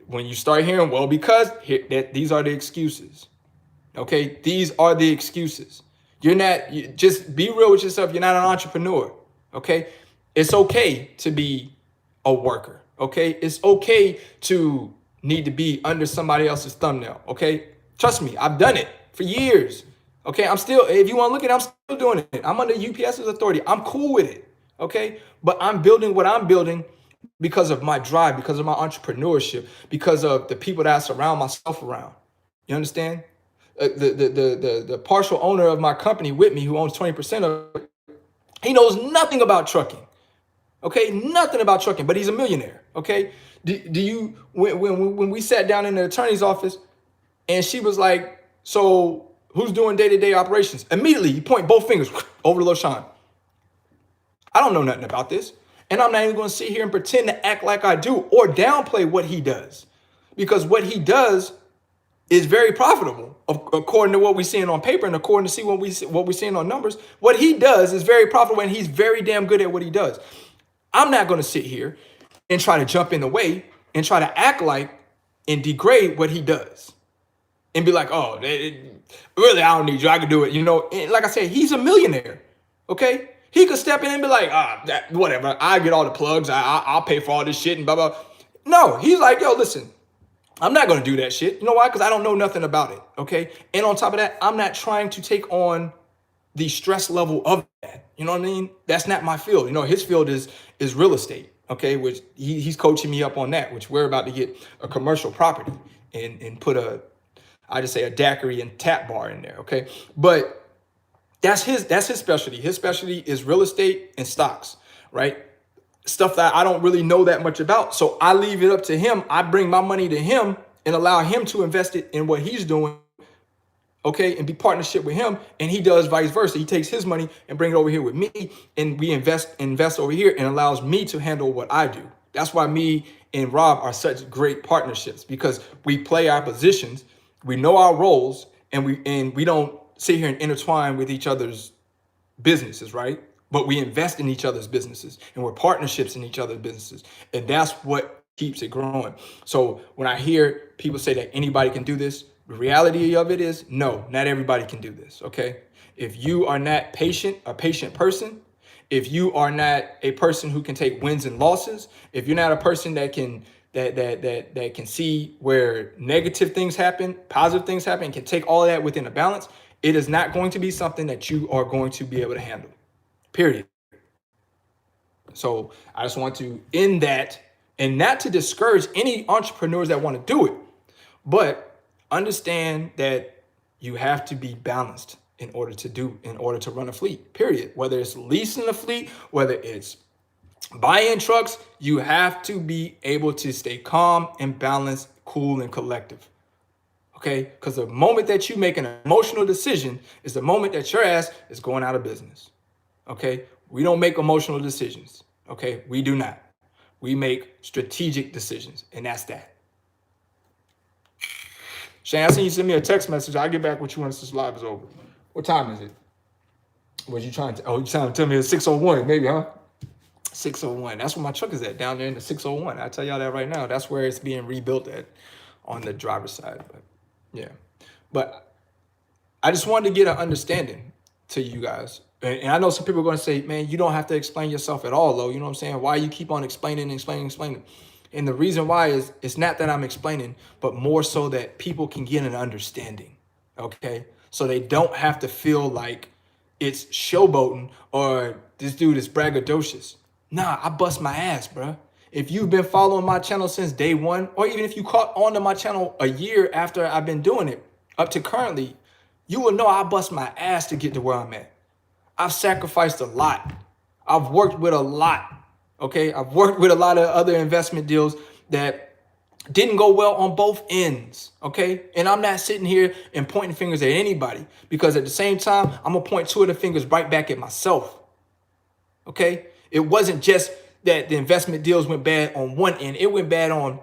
when you start hearing, well, because these are the excuses. Okay, these are the excuses. Just be real with yourself. You're not an entrepreneur. Okay, it's okay to be a worker. Okay, it's okay to need to be under somebody else's thumbnail. Okay, trust me, I've done it for years. Okay, I'm still, if you want to look at it, I'm still doing it. I'm under UPS's authority. I'm cool with it. Okay, but I'm building what I'm building because of my drive, because of my entrepreneurship, because of the people that I surround myself around. You understand? The partial owner of my company with me, who owns 20% of it, he knows nothing about trucking. Okay, nothing about trucking, but he's a millionaire. Okay, do you when we sat down in the attorney's office and she was like, "So who's doing day-to-day operations?" Immediately, you point both fingers over to Loshawn. I don't know nothing about this. And I'm not even going to sit here and pretend to act like I do or downplay what he does. Because what he does is very profitable, according to what we're seeing on paper and according to see what we're seeing on numbers. What he does is very profitable, and he's very damn good at what he does. I'm not going to sit here and try to jump in the way and try to act like and degrade what he does and be like, oh, really, I don't need you. I can do it. You know, and like I said, he's a millionaire. Okay. He could step in and be like, whatever. I get all the plugs. I'll pay for all this shit and blah, blah. No, he's like, yo, listen, I'm not going to do that shit. You know why? Because I don't know nothing about it. Okay. And on top of that, I'm not trying to take on the stress level of that. You know what I mean? That's not my field. You know, his field is real estate. Okay. Which he's coaching me up on that, which we're about to get a commercial property and put I just say a daiquiri and tap bar in there. Okay. But that's his specialty. His specialty is real estate and stocks, right? Stuff that I don't really know that much about. So I leave it up to him. I bring my money to him and allow him to invest it in what he's doing, okay, and be partnership with him. And he does vice versa. He takes his money and bring it over here with me, and we invest over here, and allows me to handle what I do. That's why me and Rob are such great partnerships, because we play our positions, we know our roles, and we don't sit here and intertwine with each other's businesses, right? But we invest in each other's businesses, and we're partnerships in each other's businesses. And that's what keeps it growing. So when I hear people say that anybody can do this, the reality of it is, no, not everybody can do this, okay? If you are not a patient person, if you are not a person who can take wins and losses, if you're not a person that can that can see where negative things happen, positive things happen, and can take all of that within a balance, it is not going to be something that you are going to be able to handle, period. So I just want to end that, and not to discourage any entrepreneurs that want to do it, but understand that you have to be balanced in order to run a fleet, period. Whether it's leasing a fleet, whether it's buying trucks, you have to be able to stay calm and balanced, cool and collective. Okay, because the moment that you make an emotional decision is the moment that your ass is going out of business. Okay, we don't make emotional decisions. Okay, we do not. We make strategic decisions, and that's that. Shane, I seen you send me a text message. I'll get back with you once this live is over. What time is it? Was you trying to? Oh, you trying to tell me it's 6:01, maybe, huh? 6:01. That's where my truck is at, down there in the 6:01. I tell y'all that right now. That's where it's being rebuilt at, on the driver's side. But yeah, but I just wanted to get an understanding to you guys. And I know some people are going to say, man, you don't have to explain yourself at all, though. You know what I'm saying? Why you keep on explaining. And the reason why is, it's not that I'm explaining, but more so that people can get an understanding. Okay, so they don't have to feel like it's showboating or this dude is braggadocious. Nah, I bust my ass, bro. If you've been following my channel since day one, or even if you caught on to my channel a year after I've been doing it up to currently, you will know I bust my ass to get to where I'm at. I've sacrificed a lot. I've worked with a lot. Okay, I've worked with a lot of other investment deals that didn't go well on both ends. Okay, and I'm not sitting here and pointing fingers at anybody, because at the same time, I'm gonna point two of the fingers right back at myself. Okay, it wasn't just that the investment deals went bad on one end; it went bad on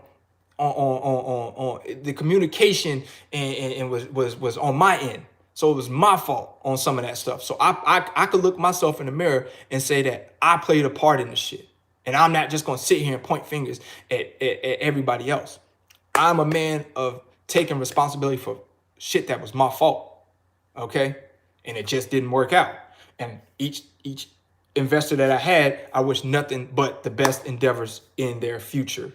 the communication and was on my end. So it was my fault on some of that stuff. So I could look myself in the mirror and say that I played a part in the shit. And I'm not just going to sit here and point fingers at everybody else. I'm a man of taking responsibility for shit that was my fault. Okay? And it just didn't work out. And each investor that I had, I wish nothing but the best endeavors in their future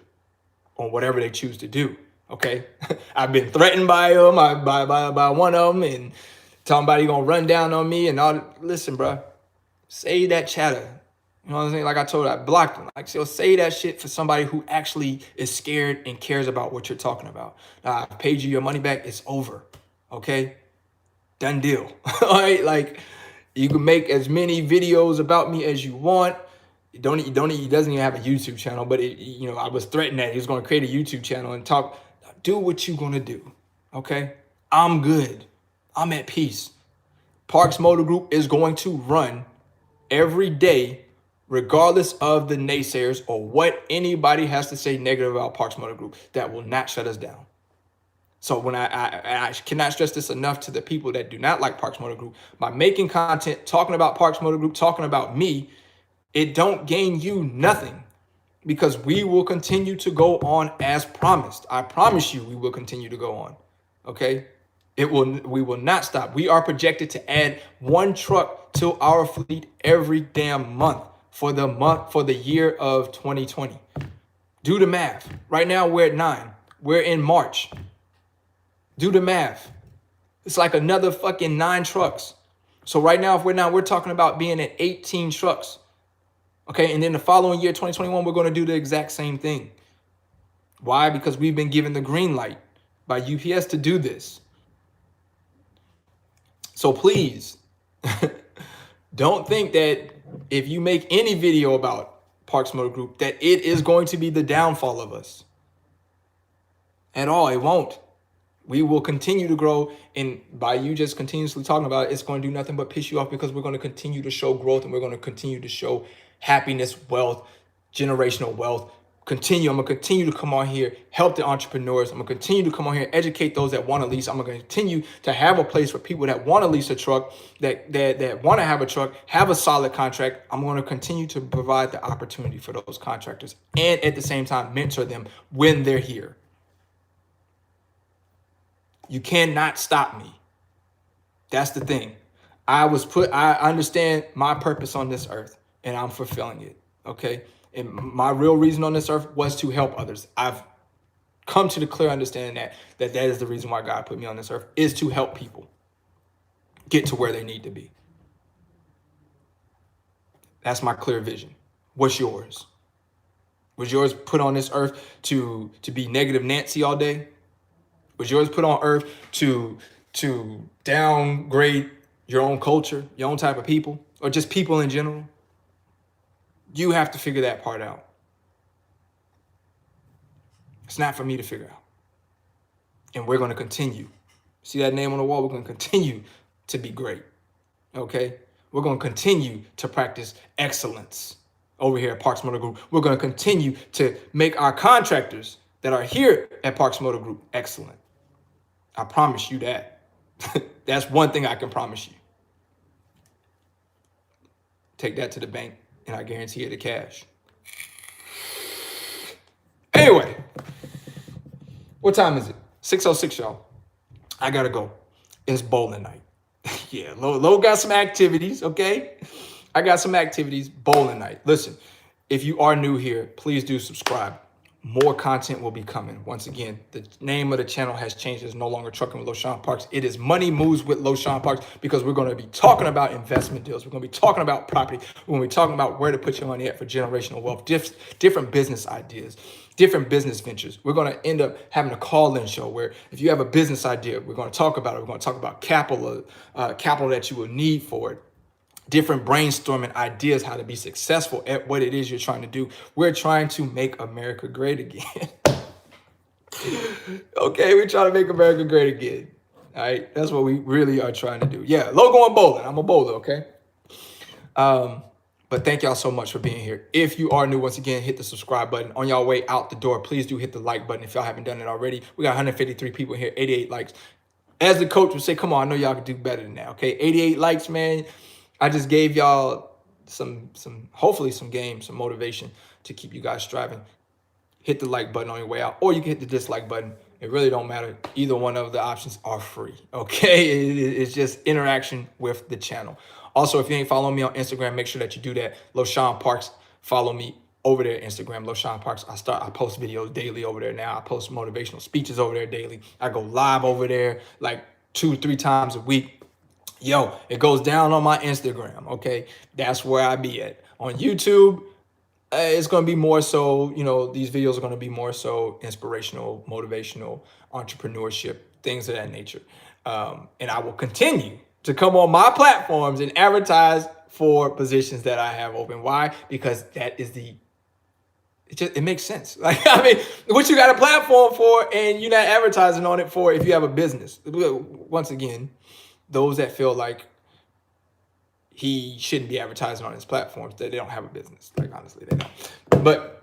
on whatever they choose to do. Okay? I've been threatened by them, by one of them, and Talking about he gonna run down on me and all. Listen, bro, say that chatter. You know what I'm saying? Like I told you, I blocked him. Like, so say that shit for somebody who actually is scared and cares about what you're talking about. Now, I've paid you your money back. It's over. Okay? Done deal. All right? Like, you can make as many videos about me as you want. He doesn't even have a YouTube channel, but I was threatened that he was going to create a YouTube channel and talk. Do what you're going to do. Okay? I'm good. I'm at peace. Parks Motor Group is going to run every day, regardless of the naysayers or what anybody has to say negative about Parks Motor Group. That will not shut us down. So when I cannot stress this enough to the people that do not like Parks Motor Group, by making content, talking about Parks Motor Group, talking about me, it don't gain you nothing, because we will continue to go on as promised. I promise you we will continue to go on. Okay? We will not stop. We are projected to add 1 truck to our fleet every damn month for the year of 2020. Do the math. Right now we're at 9. We're in March. Do the math. It's like another fucking 9 trucks. So right now, we're talking about being at 18 trucks. Okay, and then the following year, 2021, we're going to do the exact same thing. Why? Because we've been given the green light by UPS to do this. So please, don't think that if you make any video about Parks Motor Group, that it is going to be the downfall of us. At all, it won't. We will continue to grow, and by you just continuously talking about it, it's going to do nothing but piss you off, because we're going to continue to show growth, and we're going to continue to show happiness, wealth, generational wealth. I'm going to continue to come on here, help the entrepreneurs. I'm going to continue to come on here, educate those that want to lease. I'm going to continue to have a place for people that want to lease a truck, that want to have a truck, have a solid contract. I'm going to continue to provide the opportunity for those contractors, and at the same time, mentor them when they're here. You cannot stop me. That's the thing. I understand my purpose on this earth, and I'm fulfilling it. Okay. And my real reason on this earth was to help others. I've come to the clear understanding that is the reason why God put me on this earth, is to help people get to where they need to be. That's my clear vision. What's yours? Was yours put on this earth to be negative Nancy all day? Was yours put on earth to downgrade your own culture, your own type of people, or just people in general? You have to figure that part out. It's not for me to figure out. And we're going to continue. See that name on the wall? We're going to continue to be great. Okay? We're going to continue to practice excellence over here at Parks Motor Group. We're going to continue to make our contractors that are here at Parks Motor Group excellent. I promise you that. That's one thing I can promise you. Take that to the bank, and I guarantee you the cash. Anyway, what time is it? 6:06, y'all. I gotta go. It's bowling night. Yeah, Lo got some activities, okay? I got some activities, bowling night. Listen, if you are new here, please do subscribe. More content will be coming. Once again, the name of the channel has changed. It's no longer Trucking with Loshawnparks. It is Money Moves with Loshawnparks, because we're going to be talking about investment deals. We're going to be talking about property. We're going to be talking about where to put your money at for generational wealth, different business ideas, different business ventures. We're going to end up having a call-in show where if you have a business idea, we're going to talk about it. We're going to talk about capital that you will need for it. Different brainstorming ideas, how to be successful at what it is you're trying to do. We're trying to make America great again. Okay, we're trying to make America great again. All right, that's what we really are trying to do. Yeah, Lo going bowling. I'm a bowler, okay? But thank y'all so much for being here. If you are new, once again, hit the subscribe button. On y'all way out the door, please do hit the like button if y'all haven't done it already. We got 153 people here, 88 likes. As the coach would say, come on, I know y'all can do better than that, okay? 88 likes, man. I just gave y'all hopefully some game, some motivation to keep you guys striving. Hit the like button on your way out, or you can hit the dislike button. It really don't matter. Either one of the options are free, okay? It's just interaction with the channel. Also, if you ain't following me on Instagram, make sure that you do that. Loshawnparks, follow me over there, Instagram, Loshawnparks. I post videos daily over there now. I post motivational speeches over there daily. I go live over there like 2-3 times a week. Yo, it goes down on my Instagram. Okay, that's where I be at. On YouTube, it's going to be more so, these videos are going to be more so inspirational, motivational, entrepreneurship, things of that nature. And I will continue to come on my platforms and advertise for positions that I have open. Why? Because that is it makes sense. Like, I mean, what you got a platform for and you're not advertising on it for if you have a business. Once again, those that feel like he shouldn't be advertising on his platforms, that they don't have a business. Like, honestly, they don't. But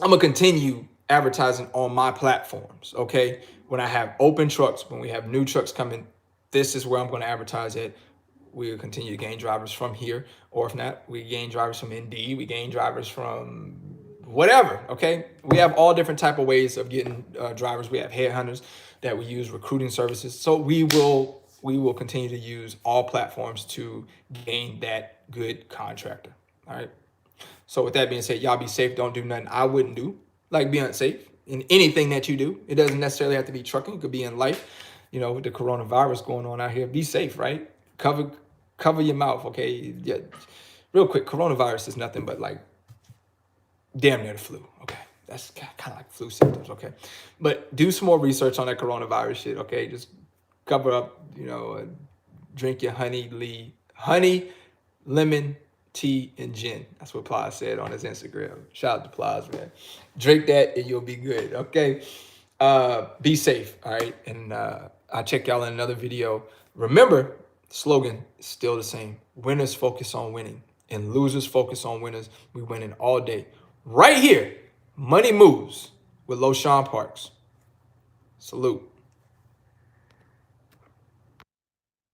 I'm gonna continue advertising on my platforms, okay? When I have open trucks, when we have new trucks coming, this is where I'm gonna advertise it. We will continue to gain drivers from here, or if not, we gain drivers from Indeed, we gain drivers from whatever, okay? We have all different type of ways of getting drivers. We have headhunters that we use, recruiting services. So we will continue to use all platforms to gain that good contractor, all right? So with that being said, y'all be safe. Don't do nothing I wouldn't do, like be unsafe in anything that you do. It doesn't necessarily have to be trucking. It could be in life. With the coronavirus going on out here, be safe, right? Cover your mouth, okay? Yeah. Real quick, coronavirus is nothing but like damn near the flu, okay? That's kind of like flu symptoms, okay? But do some more research on that coronavirus shit, okay? Just cover up, drink your honey, lemon, tea, and gin. That's what Plies said on his Instagram. Shout out to Plies, man. Drink that and you'll be good, okay? Be safe, all right? And I'll check y'all in another video. Remember, the slogan is still the same. Winners focus on winning and losers focus on winners. We winning all day. Right here, Money Moves with Loshawnparks. Salute.